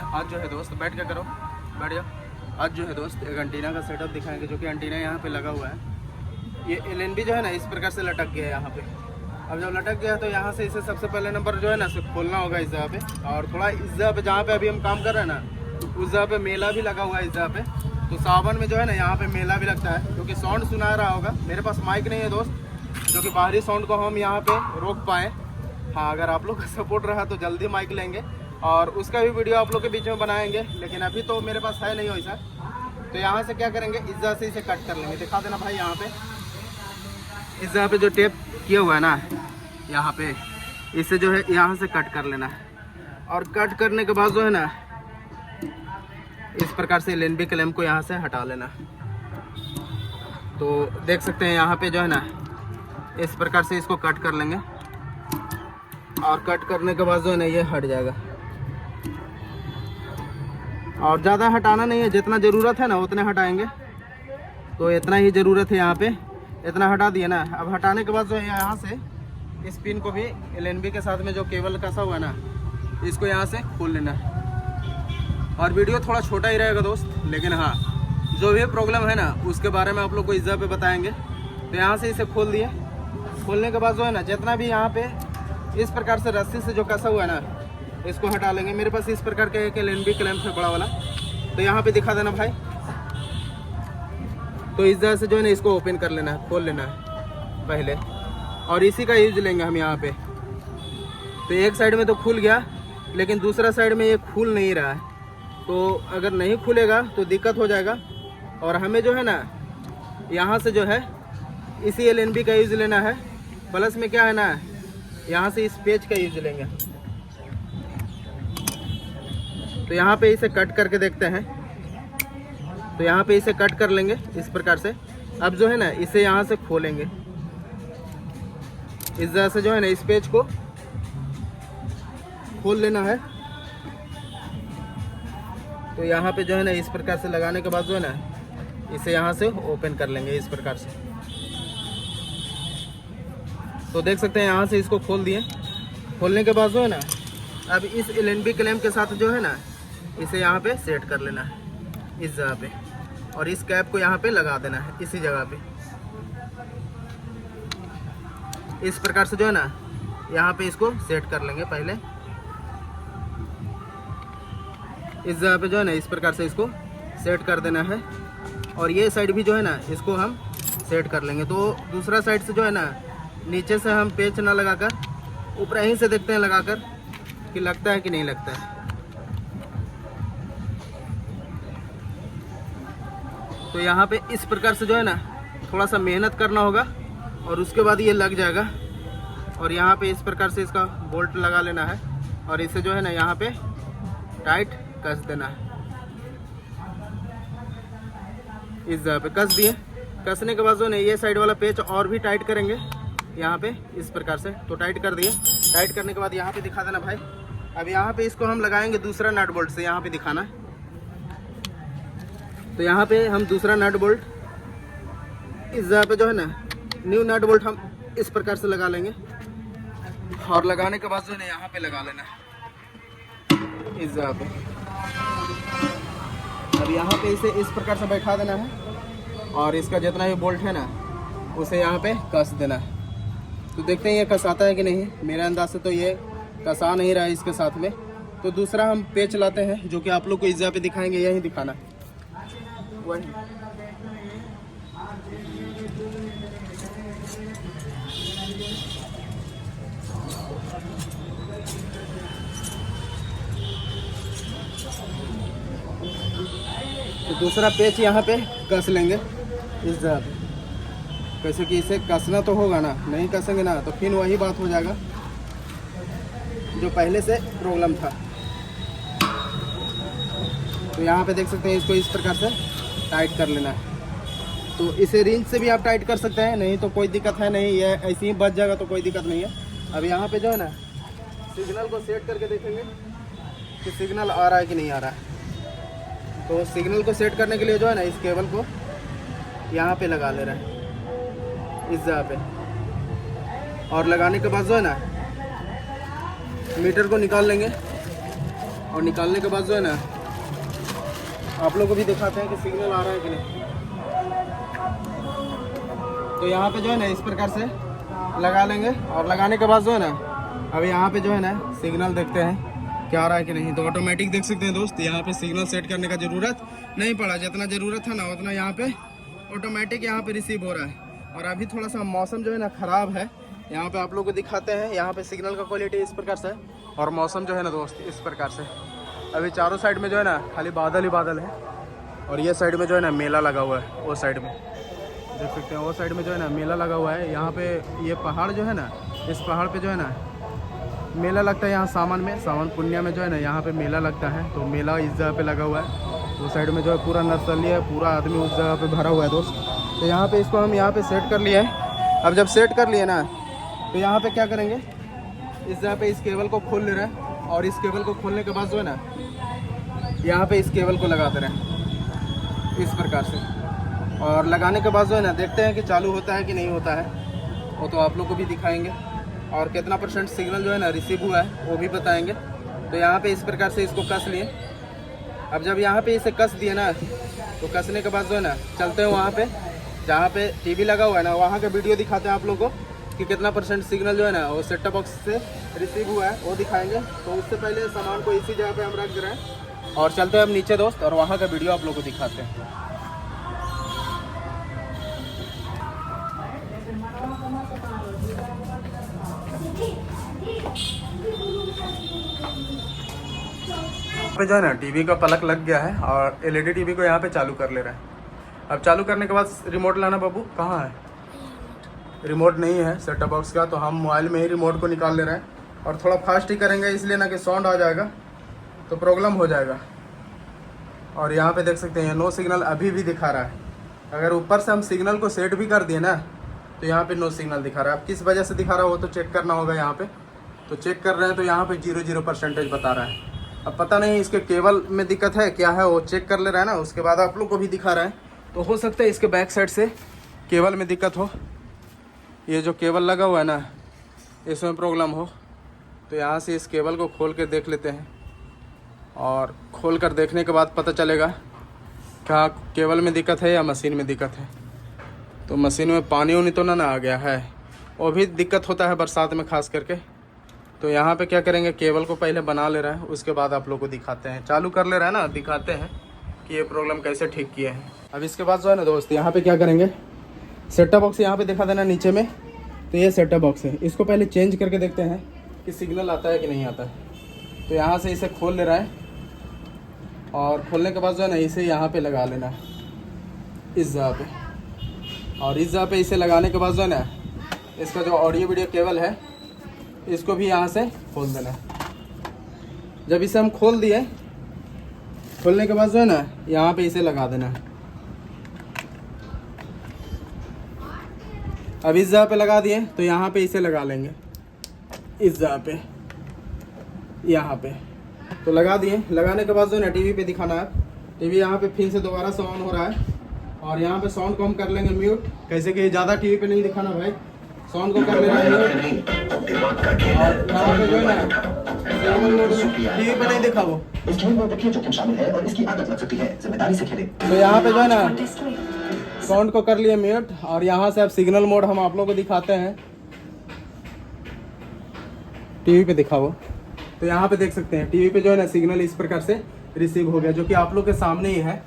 आज जो है दोस्त बैठ के करो, बैठ जाओ। आज जो है दोस्त एक एंटीना का सेटअप दिखाएंगे, जो कि एंटीना यहाँ पे लगा हुआ है। ये एलएनबी जो है ना इस प्रकार से लटक गया है यहाँ पे। अब जब लटक गया तो यहाँ से इसे सबसे पहले नंबर जो है ना इसे खोलना होगा इस जगह पे। और थोड़ा इस जगह पे जहाँ पे अभी हम काम कर रहे हैं ना, उस जगह पे मेला भी लगा हुआ है इस जगह पे। तो सावन में जो है ना यहाँ पे मेला भी लगता है, क्योंकि साउंड सुना रहा होगा। मेरे पास माइक नहीं है दोस्त, जो कि बाहरी साउंड को हम यहाँ पे रोक पाएँ। हाँ, अगर आप लोग का सपोर्ट रहा तो जल्दी माइक लेंगे और उसका भी वीडियो आप लोग के बीच में बनाएंगे, लेकिन अभी तो मेरे पास है नहीं वैसा। तो यहाँ से क्या करेंगे, इस जगह से इसे कट कर लेंगे। दिखा देना भाई, यहाँ पे इस जगह पे जो टेप किया हुआ है ना यहाँ पे, इसे जो है यहाँ से कट कर लेना है। और कट करने के बाद जो है ना इस प्रकार से एलएनबी क्लैंप को यहाँ से हटा लेना। तो देख सकते हैं यहाँ पे जो है ना इस प्रकार से इसको कट कर लेंगे। और कट करने के बाद जो है ना ये हट जाएगा। और ज़्यादा हटाना नहीं है, जितना ज़रूरत है ना उतने हटाएंगे। तो इतना ही ज़रूरत है यहाँ पे, इतना हटा दिया ना। अब हटाने के बाद जो है यहाँ से इस पिन को भी एलएनबी के साथ में जो केबल कसा हुआ है ना, इसको यहाँ से खोल लेना है। और वीडियो थोड़ा छोटा ही रहेगा दोस्त, लेकिन हाँ जो भी प्रॉब्लम है ना उसके बारे में आप लोग को इस जगह पे बताएंगे। तो यहाँ से इसे खोल दिए। खोलने के बाद जो है ना जितना भी यहाँ पे इस प्रकार से रस्सी से जो कसा हुआ है ना, इसको हटा लेंगे। मेरे पास इस प्रकार का एक एलएनबी क्लैंप है बड़ा वाला, तो यहाँ पे दिखा देना भाई। तो इस जगह से जो है ना इसको ओपन कर लेना है, खोल लेना है पहले। और इसी का यूज लेंगे हम यहाँ पे। तो एक साइड में तो खुल गया, लेकिन दूसरा साइड में ये खुल नहीं रहा है। तो अगर नहीं खुलेगा तो दिक्कत हो जाएगा। और हमें जो है ना यहाँ से जो है इसी एलएनबी का यूज लेना है। प्लस में क्या है ना, यहाँ से इस पेज का यूज लेंगे। तो यहाँ पे इसे कट करके देखते हैं। तो यहाँ पे इसे कट कर लेंगे इस प्रकार से। अब जो है ना इसे यहाँ से खोलेंगे इस जगह से, जो है ना इस पेज को खोल लेना है। तो यहाँ पे जो है ना इस प्रकार से लगाने के बाद जो है ना इसे यहाँ से ओपन कर लेंगे इस प्रकार से। तो देख सकते हैं यहाँ से इसको खोल दिए। खोलने के बाद जो है ना अब इस एलएनबी क्लैंप के साथ जो है ना इसे यहाँ पे सेट कर लेना है इस जगह पे। और इस कैप को यहाँ पे लगा देना है इसी जगह पे। इस प्रकार से जो है ना यहाँ पे इसको सेट कर लेंगे पहले इस जगह पे, जो है ना इस प्रकार से इसको सेट कर देना है। और ये साइड भी जो है ना इसको हम सेट कर लेंगे। तो दूसरा साइड से जो है ना नीचे से हम पेच ना लगाकर ऊपर यहीं से देखते हैं लगाकर कि लगता है कि नहीं लगता है। तो यहाँ पे इस प्रकार से जो है ना थोड़ा सा मेहनत करना होगा और उसके बाद ये लग जाएगा। और यहाँ पे इस प्रकार से इसका बोल्ट लगा लेना है और इसे जो है ना यहाँ पे टाइट कस देना है। इस जगह पे कस दिए। कसने के बाद जो है ना ये साइड वाला पेच और भी टाइट करेंगे यहाँ पे इस प्रकार से। तो टाइट कर दिए। टाइट करने के बाद यहाँ पे दिखा देना भाई। अब यहाँ पे इसको हम लगाएंगे दूसरा नट बोल्ट से, यहाँ पे दिखाना है। तो यहाँ पे हम दूसरा नट बोल्ट इस जगह पे जो है ना न्यू नट बोल्ट हम इस प्रकार से लगा लेंगे। और लगाने के बाद जो है ना यहाँ पे लगा लेना है इस जगह पे। अब यहाँ पे इसे इस प्रकार से बैठा देना है और इसका जितना भी बोल्ट है ना उसे यहाँ पे कस देना है। तो देखते हैं ये कसाता है कि नहीं। मेरे अंदाज से तो ये कसा नहीं रहा है इसके साथ में। तो दूसरा हम पेच लाते हैं, जो कि आप लोग को इस जगह पे दिखाएंगे, यही दिखाना वही। तो दूसरा पेच यहाँ पे कस लेंगे इस जगह पे। कैसे कि इसे कसना तो होगा ना, नहीं कसेंगे ना तो फिर वही बात हो जाएगा जो पहले से प्रॉब्लम था। तो यहाँ पे देख सकते हैं इसको इस प्रकार से टाइट कर लेना है। तो इसे रिंच से भी आप टाइट कर सकते हैं, नहीं तो कोई दिक्कत है नहीं, ये ऐसे ही बच जाएगा तो कोई दिक्कत नहीं है। अब यहाँ पे जो है ना सिग्नल को सेट करके देखेंगे कि सिग्नल आ रहा है कि नहीं आ रहा है। तो सिग्नल को सेट करने के लिए जो है ना इस केबल को यहाँ पे लगा ले रहे हैं इस जगह पे। और लगाने के बाद जो है ना मीटर को निकाल लेंगे और निकालने के बाद जो है ना आप लोग को भी दिखाते हैं कि सिग्नल आ रहा है कि नहीं। तो यहाँ पे जो है ना इस प्रकार से लगा लेंगे और लगाने के बाद जो है ना अब यहाँ पे जो है ना सिग्नल देखते हैं क्या आ रहा है कि नहीं। तो ऑटोमेटिक देख सकते हैं दोस्त, यहाँ पे सिग्नल सेट करने का ज़रूरत नहीं पड़ा, जितना ज़रूरत था ना उतना यहाँ पे ऑटोमेटिक यहाँ पे रिसीव हो रहा है। और अभी थोड़ा सा मौसम जो है ना ख़राब है, यहाँ पे आप लोग को दिखाते हैं। यहाँ पे सिग्नल का क्वालिटी इस प्रकार से और मौसम जो है ना दोस्त इस प्रकार से। अभी चारों साइड में जो है ना खाली बादल ही बादल है और ये साइड में जो है ना मेला लगा हुआ है। वो साइड में देख सकते हैं, वो साइड में जो है ना मेला लगा हुआ है। यहाँ पे ये पहाड़ जो है ना, इस पहाड़ पे जो है ना मेला लगता है। यहाँ सावन पुन्या में जो है ना यहाँ पे मेला लगता है। तो मेला इस जगह पे लगा हुआ है। वो साइड में जो है पूरा नर्सरी है, पूरा आदमी उस जगह पे भरा हुआ है दोस्त। तो यहाँ पे इसको हम यहाँ पे सेट कर लिया है। अब जब सेट कर लिए ना तो यहाँ पे क्या करेंगे, इस जगह पे इस केबल को खोल ले रहे हैं और इस केबल को खोलने के बाद जो है ना यहाँ पे इस केबल को लगाते रहें इस प्रकार से। और लगाने के बाद जो है ना देखते हैं कि चालू होता है कि नहीं होता है, वो तो आप लोग को भी दिखाएंगे। और कितना % सिग्नल जो है ना रिसीव हुआ है वो भी बताएंगे। तो यहाँ पे इस प्रकार से इसको कस लिए। अब जब यहाँ पे इसे कस दिए ना तो कसने के बाद जो है ना चलते हैं वहाँ पे जहाँ पे टीवी लगा हुआ है ना, वहाँ का वीडियो दिखाते हैं आप लोगों को कि कितना % सिग्नल जो है ना वो सेट टॉप बॉक्स से रिसीव हुआ है, वो दिखाएंगे। तो उससे पहले सामान को इसी जगह पे हम रख दे रहे हैं और चलते हैं हम नीचे दोस्त और वहाँ का वीडियो आप लोग को दिखाते हैं। पे जो है ना टीवी का प्लग लग गया है और LED टीवी को यहाँ पे चालू कर ले रहा है। अब चालू करने के बाद रिमोट लाना बाबू, कहाँ है? रिमोट नहीं है सेट टॉप बॉक्स का, तो हम मोबाइल में ही रिमोट को निकाल ले रहे हैं। और थोड़ा फास्ट ही करेंगे इसलिए ना कि साउंड आ जाएगा तो प्रॉब्लम हो जाएगा। और यहाँ पे देख सकते हैं नो सिग्नल अभी भी दिखा रहा है। अगर ऊपर से हम सिग्नल को सेट भी कर दिए ना तो यहाँ पे नो सिग्नल दिखा रहा है। अब किस वजह से दिखा रहा है वो तो चेक करना होगा यहाँ पे। तो चेक कर रहे हैं तो यहाँ पे 0% बता रहा है। अब पता नहीं इसके केबल में दिक्कत है क्या है, वो चेक कर ले रहा है ना, उसके बाद आप लोग को भी दिखा रहा है। तो हो सकता है इसके बैक साइड से केबल में दिक्कत हो, ये जो केबल लगा हुआ है ना इसमें प्रॉब्लम हो। तो यहाँ से इस केबल को खोल के देख लेते हैं और खोल कर देखने के बाद पता चलेगा क्या केबल में दिक्कत है या मशीन में दिक्कत है। तो मशीन में पानी उनी तो ना आ गया है, वो भी दिक्कत होता है बरसात में खास करके। तो यहाँ पे क्या करेंगे, केबल को पहले बना ले रहा है, उसके बाद आप लोग को दिखाते हैं। चालू कर ले रहा है ना, दिखाते हैं कि ये प्रॉब्लम कैसे ठीक किए हैं। अब इसके बाद जो है ना दोस्त यहाँ पे क्या करेंगे, सेट टॉप बॉक्स यहाँ पे दिखा देना नीचे में। तो ये सेट टॉप बॉक्स है, इसको पहले चेंज करके देखते हैं कि सिग्नल आता है कि नहीं आता है। तो यहाँ से इसे खोल ले रहा है और खोलने के बाद जो है ना इसे यहाँ पे लगा लेना है इस जगह पे। और इस जगह पे इसे लगाने के बाद जो है ना इसका जो ऑडियो वीडियो केबल है इसको भी यहाँ से खोल देना है। जब इसे हम खोल दिए, खोलने के बाद जो है ना यहाँ पे इसे लगा देना है। अब इस जगह पे लगा दिए तो यहाँ पे इसे लगा लेंगे इस जगह पे, यहाँ पे। तो लगा दिए, लगाने के बाद जो है ना टीवी पे दिखाना है। टीवी यहाँ पे फिर से दोबारा से ऑन हो रहा है और यहाँ पे साउंड को हम कर लेंगे म्यूट, कैसे कि ज़्यादा टीवी पे नहीं दिखाना भाई, साउंड को कर लेना है। और यहाँ पे जो है ना टीवी पे नहीं दिखा वो, तो यहाँ पे जो है ना साउंड को कर लिए म्यूट। और यहाँ से अब सिग्नल मोड हम आप लोगों को दिखाते हैं, टीवी पे दिखाओ। तो यहाँ पे देख सकते हैं टीवी पे जो है ना सिग्नल इस प्रकार से रिसीव हो गया, जो कि आप लोग के सामने ही है।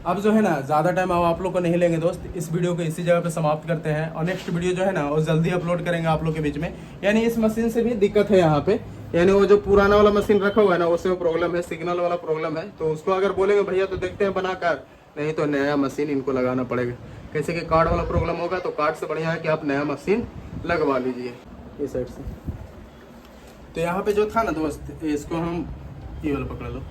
अब जो है ना ज़्यादा टाइम अब आप लोग को नहीं लेंगे दोस्त, इस वीडियो को इसी जगह पे समाप्त करते हैं और नेक्स्ट वीडियो जो है ना वो जल्दी अपलोड करेंगे आप लोग के बीच में। यानी इस मशीन से भी दिक्कत है यहाँ पे, यानी वो जो पुराना वाला मशीन रखा हुआ है ना उससे प्रॉब्लम है, सिग्नल वाला प्रॉब्लम है। तो उसको अगर बोलेंगे भैया तो देखते हैं बनाकर, नहीं तो नया मशीन इनको लगाना पड़ेगा। कैसे कि कार्ड वाला प्रॉब्लम होगा तो कार्ड से बढ़िया है कि आप नया मशीन लगवा लीजिए इस साइड से। तो यहाँ पे जो था ना दोस्त, इसको हम ये वाला पकड़ लो,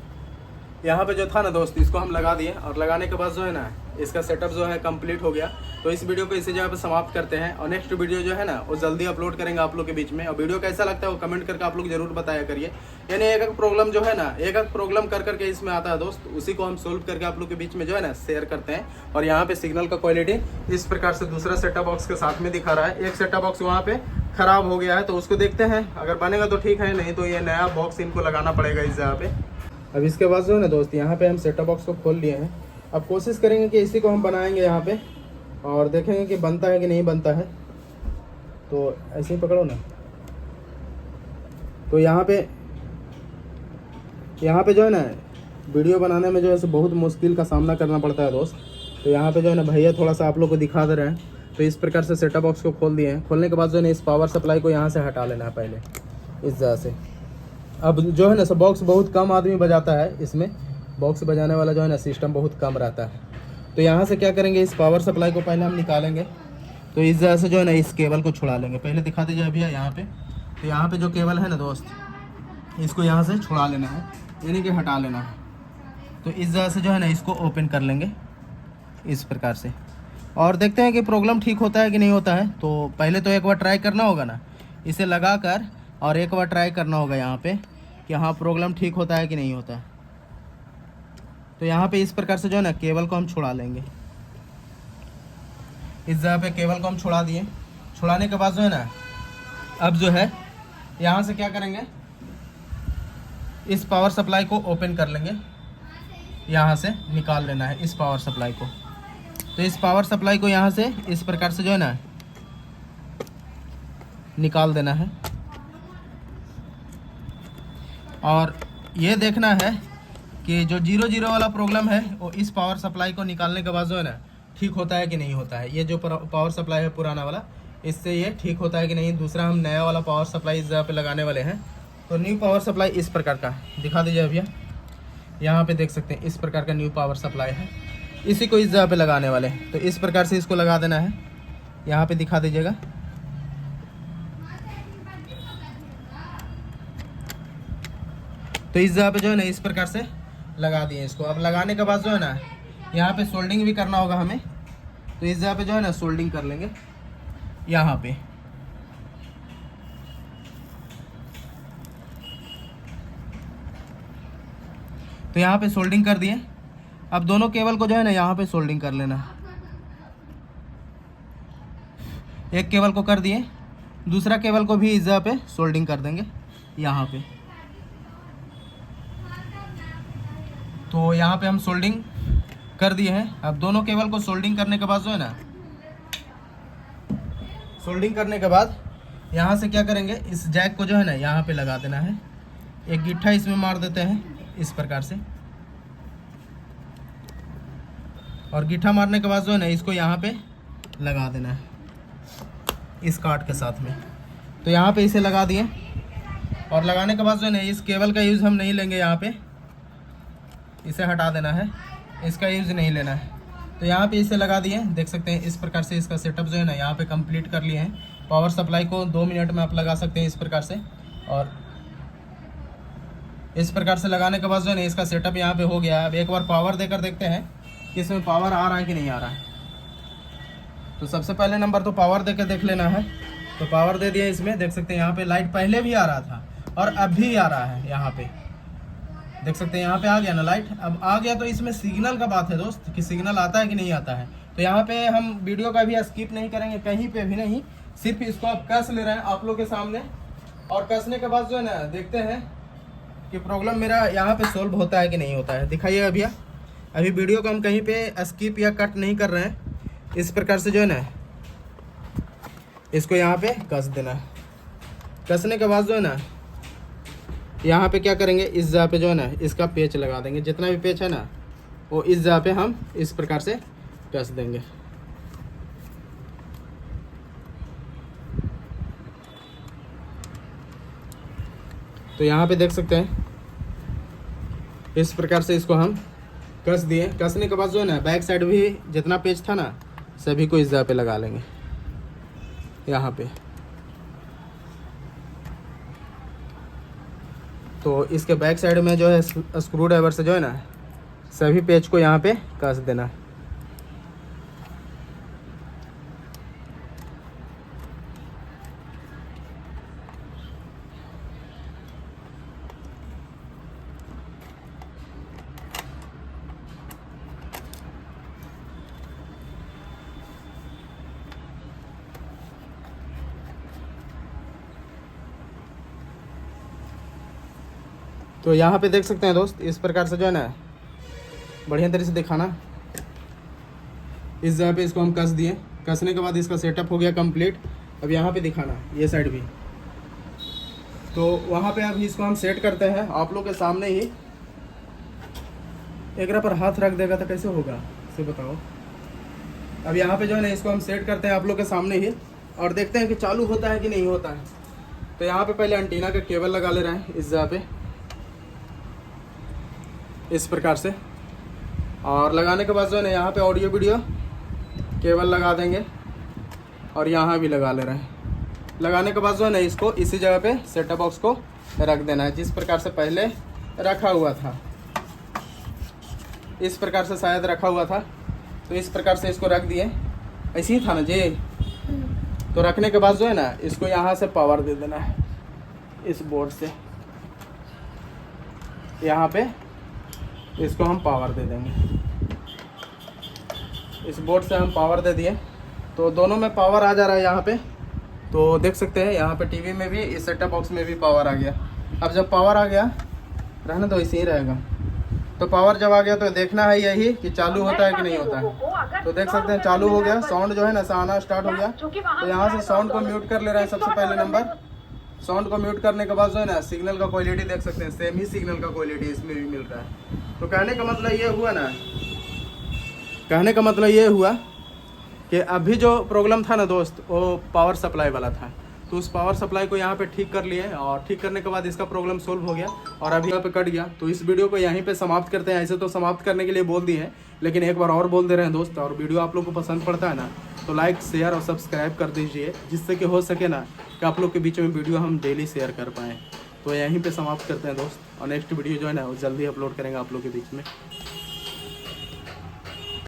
यहाँ पे जो था ना दोस्त इसको हम लगा दिए और लगाने के बाद जो है ना इसका सेटअप जो है कंप्लीट हो गया। तो इस वीडियो को इसी जगह पे समाप्त करते हैं और नेक्स्ट वीडियो जो है ना वो जल्दी अपलोड करेंगे आप लोग के बीच में। और वीडियो कैसा लगता है वो कमेंट करके आप लोग जरूर बताया करिए। यानी एक एक प्रॉब्लम जो है ना, एक एक प्रॉब्लम कर करके इसमें आता है दोस्त, उसी को हम सोल्व करके आप लोग के बीच में जो है ना शेयर करते हैं। और यहाँ पे सिग्नल का क्वालिटी इस प्रकार से दूसरा सेटअप बॉक्स के साथ में दिखा रहा है। एक सेटअप बॉक्स वहाँ पे खराब हो गया है तो उसको देखते हैं, अगर बनेगा तो ठीक है, नहीं तो ये नया बॉक्स इनको लगाना पड़ेगा इस जगह पे। अब इसके बाद जो है ना दोस्त, यहाँ पे हम सेटअप बॉक्स को खोल लिए हैं। अब कोशिश करेंगे कि इसी को हम बनाएंगे यहाँ पे, और देखेंगे कि बनता है कि नहीं बनता है। तो ऐसे ही पकड़ो ना। तो यहाँ पे जो है ना वीडियो बनाने में जो है बहुत मुश्किल का सामना करना पड़ता है दोस्त। तो यहाँ पे जो है ना भैया थोड़ा सा आप लोग को दिखा दे रहे हैं। तो इस प्रकार से सेटअप बॉक्स को खोल दिए हैं। खोलने के बाद जो है ना इस पावर सप्लाई को यहाँ से हटा लेना है पहले, इस जगह से। अब जो है ना सब बॉक्स बहुत कम आदमी बजाता है, इसमें बॉक्स बजाने वाला जो है ना सिस्टम बहुत कम रहता है। तो यहाँ से क्या करेंगे, इस पावर सप्लाई को पहले हम निकालेंगे। तो इस जगह से जो है ना इस केबल को छुड़ा लेंगे। पहले दिखा दीजिए भैया यहाँ पे। तो यहाँ पे जो केबल है ना दोस्त, इसको यहाँ से छुड़ा लेना है, यानी कि हटा लेना है। तो इस जगह से जो है ना इसको ओपन कर लेंगे इस प्रकार से, और देखते हैं कि प्रॉब्लम ठीक होता है कि नहीं होता है। तो पहले तो एक बार ट्राई करना होगा ना इसे लगा कर, और एक बार ट्राई करना होगा यहाँ पे कि हाँ प्रॉब्लम ठीक होता है कि नहीं होता है। तो यहाँ पे इस प्रकार से जो है ना केबल को हम छुड़ा लेंगे। इस जगह पे केबल को हम छुड़ा दिए। छुड़ाने के बाद जो है ना अब जो है यहाँ से क्या करेंगे, इस पावर सप्लाई को ओपन कर लेंगे। यहाँ से निकाल लेना है इस पावर सप्लाई को। तो इस पावर सप्लाई को यहाँ से इस प्रकार से जो है ना निकाल देना है, और ये देखना है कि जो 0 वाला प्रॉब्लम है वो इस पावर सप्लाई को निकालने के बाद जो है ना ठीक होता है कि नहीं होता है। ये जो पावर सप्लाई है पुराना वाला, इससे ये ठीक होता है कि नहीं। दूसरा हम नया वाला पावर सप्लाई इस जगह पे लगाने वाले हैं। तो न्यू पावर सप्लाई इस प्रकार का दिखा दीजिए भैया। यहाँ पे देख सकते हैं इस प्रकार का न्यू पावर सप्लाई है, इसी को इस जगह पे लगाने वाले हैं। तो इस प्रकार से इसको लगा देना है। यहाँ पे दिखा दीजिएगा। तो इस जगह पे जो है ना इस प्रकार से लगा दिए इसको। अब लगाने के बाद जो है ना यहाँ पे सोल्डिंग भी करना होगा हमें। तो इस जगह पे जो है ना सोल्डिंग कर लेंगे यहाँ पे। तो यहाँ पे सोल्डिंग कर दिए। अब दोनों केबल को जो है ना यहाँ पे सोल्डिंग कर लेना है। एक केबल को कर दिए, दूसरा केबल को भी इस जगह पे सोल्डिंग कर देंगे यहाँ पे। तो यहाँ पे हम सोल्डिंग कर दिए हैं। अब दोनों केबल को सोल्डिंग करने के बाद जो है ना, सोल्डिंग करने के बाद यहाँ से क्या करेंगे, इस जैक को जो है ना यहाँ पे लगा देना है। एक गिट्ठा इसमें मार देते हैं इस प्रकार से, और गिट्ठा मारने के बाद जो है ना इसको यहाँ पे लगा देना है इस कार्ड के साथ में। तो यहाँ पे इसे लगा दिए, और लगाने के बाद जो है ना इस केबल का यूज़ हम नहीं लेंगे। यहाँ पे इसे हटा देना है, इसका यूज़ नहीं लेना है। तो यहाँ पे इसे लगा दिए, देख सकते हैं इस प्रकार से इसका सेटअप जो है ना यहाँ पे कंप्लीट कर लिए हैं। पावर सप्लाई को 2 मिनट में आप लगा सकते हैं इस प्रकार से, और इस प्रकार से लगाने के बाद जो है ना इसका सेटअप यहाँ पे हो गया है। अब एक बार पावर देकर देखते हैं कि इसमें पावर आ रहा है कि नहीं आ रहा है। तो सबसे पहले नंबर तो पावर देकर देख लेना है। तो पावर दे दिया इसमें, देख सकते हैं यहाँ पे लाइट पहले भी आ रहा था और अब भी आ रहा है। यहाँ पे देख सकते हैं यहाँ पे आ गया ना लाइट, अब आ गया। तो इसमें सिग्नल का बात है दोस्त कि सिग्नल आता है कि नहीं आता है। तो यहाँ पे हम वीडियो का भी स्किप नहीं करेंगे, कहीं पे भी नहीं, सिर्फ इसको आप कस ले रहे हैं आप लोग के सामने। और कसने के बाद जो है ना देखते हैं कि प्रॉब्लम मेरा यहाँ पे सोल्व होता है कि नहीं होता है। दिखाइएगा भैया। अभी वीडियो को हम कहीं पे स्किप या कट नहीं कर रहे हैं। इस प्रकार से जो है ना इसको यहाँ पे कस देना है। कसने के बाद जो है ना यहाँ पे क्या करेंगे, इस जगह पे जो है ना इसका पेच लगा देंगे। जितना भी पेच है ना वो इस जगह पे हम इस प्रकार से कस देंगे। तो यहाँ पे देख सकते हैं इस प्रकार से इसको हम कस दिए। कसने के बाद जो है ना बैक साइड भी जितना पेच था ना सभी को इस जगह पे लगा लेंगे यहाँ पे। तो इसके बैक साइड में जो है स्क्रू ड्राइवर से जो है ना सभी पेच को यहाँ पे कस देना है। तो यहाँ पे देख सकते हैं दोस्त, इस प्रकार से जो है ना बढ़िया तरीके से दिखाना। इस जगह पे इसको हम कस दिए, कसने के बाद इसका सेटअप हो गया कंप्लीट। अब यहाँ पे दिखाना ये साइड भी, तो वहाँ पे अभी इसको हम सेट करते हैं आप लोग के सामने ही। एक पर हाथ रख देगा तो कैसे होगा इसे बताओ। अब यहाँ पे जो है ना इसको हम सेट करते हैं आप लोग के सामने ही और देखते हैं कि चालू होता है कि नहीं होता है। तो यहाँ पे पहले एंटीना का केबल लगा ले रहे हैं इस जगह पे इस प्रकार से, और लगाने के बाद जो है ना यहाँ पे ऑडियो वीडियो केबल लगा देंगे और यहाँ भी लगा ले रहे हैं। लगाने के बाद जो है ना इसको इसी जगह पे सेटअप बॉक्स को रख देना है जिस प्रकार से पहले रखा हुआ था। इस प्रकार से शायद रखा हुआ था, तो इस प्रकार से इसको रख दिए। ऐसे ही था ना जी। तो रखने के बाद जो है ना इसको यहाँ से पावर दे देना है इस बोर्ड से। यहाँ पे इसको हम पावर दे देंगे, इस बोर्ड से हम पावर दे दिए तो दोनों में पावर आ जा रहा है यहाँ पे। तो देख सकते हैं यहाँ पे टीवी में भी, इस सेटअप बॉक्स में भी पावर आ गया। अब जब पावर आ गया रहना तो ऐसे ही रहेगा। तो पावर जब आ गया तो देखना है यही कि चालू होता है कि नहीं होता है। तो देख सकते हैं चालू हो गया, साउंड जो है ना आना स्टार्ट हो गया। तो यहाँ से साउंड को म्यूट कर ले रहे हैं सबसे पहले नंबर। साउंड को म्यूट करने के बाद जो है ना सिग्नल का क्वालिटी देख सकते हैं, सेम ही सिग्नल का क्वालिटी इसमें भी मिल रहा है। तो कहने का मतलब ये हुआ ना, कहने का मतलब ये हुआ कि अभी जो प्रॉब्लम था ना दोस्त वो पावर सप्लाई वाला था। तो उस पावर सप्लाई को यहाँ पे ठीक कर लिए और ठीक करने के बाद इसका प्रॉब्लम सोल्व हो गया और अभी यहाँ पे कट गया। तो इस वीडियो को यहीं पे समाप्त करते हैं। ऐसे तो समाप्त करने के लिए बोल दिए हैं, लेकिन एक बार और बोल दे रहे हैं दोस्त। और वीडियो आप लोग को पसंद पड़ता है ना तो लाइक शेयर और सब्सक्राइब कर दीजिए, जिससे कि हो सके ना कि आप लोग के बीच में वीडियो हम डेली शेयर कर पाएँ। तो यहीं पर समाप्त करते हैं दोस्त, और नेक्स्ट वीडियो जो है ना वो जल्दी अपलोड करेंगे आप लोग के बीच में।